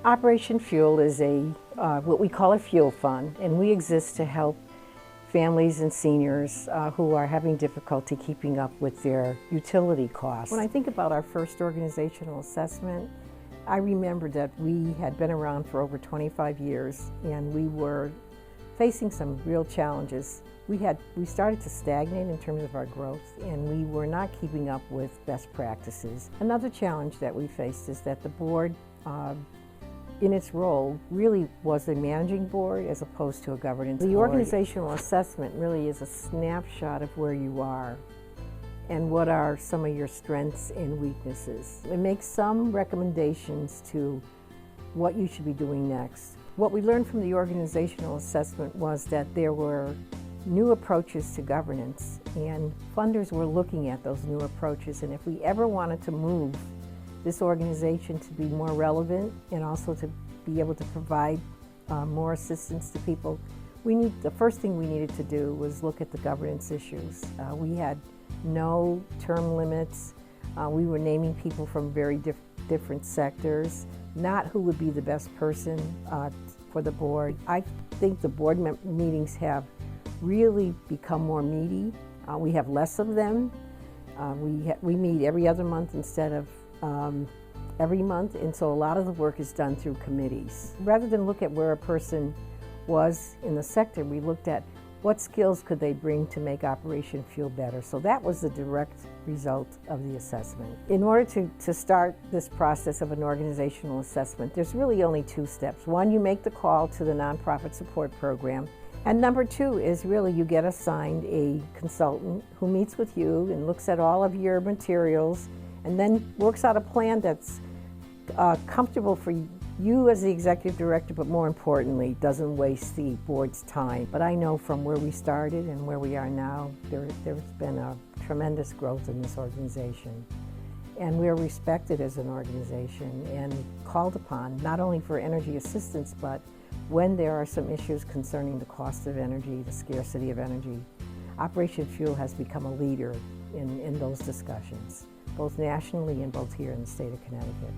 Operation Fuel is what we call a fuel fund, and we exist to help families and seniors who are having difficulty keeping up with their utility costs. When I think about our first organizational assessment, I remember that we had been around for over 25 years and we were facing some real challenges. We started to stagnate in terms of our growth, and we were not keeping up with best practices. Another challenge that we faced is that the board, in its role, really was a managing board as opposed to a governance board. The organizational assessment really is a snapshot of where you are and what are some of your strengths and weaknesses. It makes some recommendations to what you should be doing next. What we learned from the organizational assessment was that there were new approaches to governance, and funders were looking at those new approaches, and if we ever wanted to move this organization to be more relevant and also to be able to provide more assistance to people, the first thing we needed to do was look at the governance issues. We had no term limits. We were naming people from very different sectors, not who would be the best person for the board. I think the board meetings have really become more meaty. We have less of them. We meet every other month instead of every month, and so a lot of the work is done through committees. Rather than look at where a person was in the sector, we looked at what skills could they bring to make Operation Fuel better. So that was the direct result of the assessment. In order to start this process of an organizational assessment, there's really only two steps. One, you make the call to the nonprofit support program. And number two is really you get assigned a consultant who meets with you and looks at all of your materials and then works out a plan that's comfortable for you as the executive director, but more importantly, doesn't waste the board's time. But I know from where we started and where we are now, there's been a tremendous growth in this organization. And we're respected as an organization and called upon, not only for energy assistance, but when there are some issues concerning the cost of energy, the scarcity of energy. Operation Fuel has become a leader in those discussions, both nationally and both here in the state of Connecticut.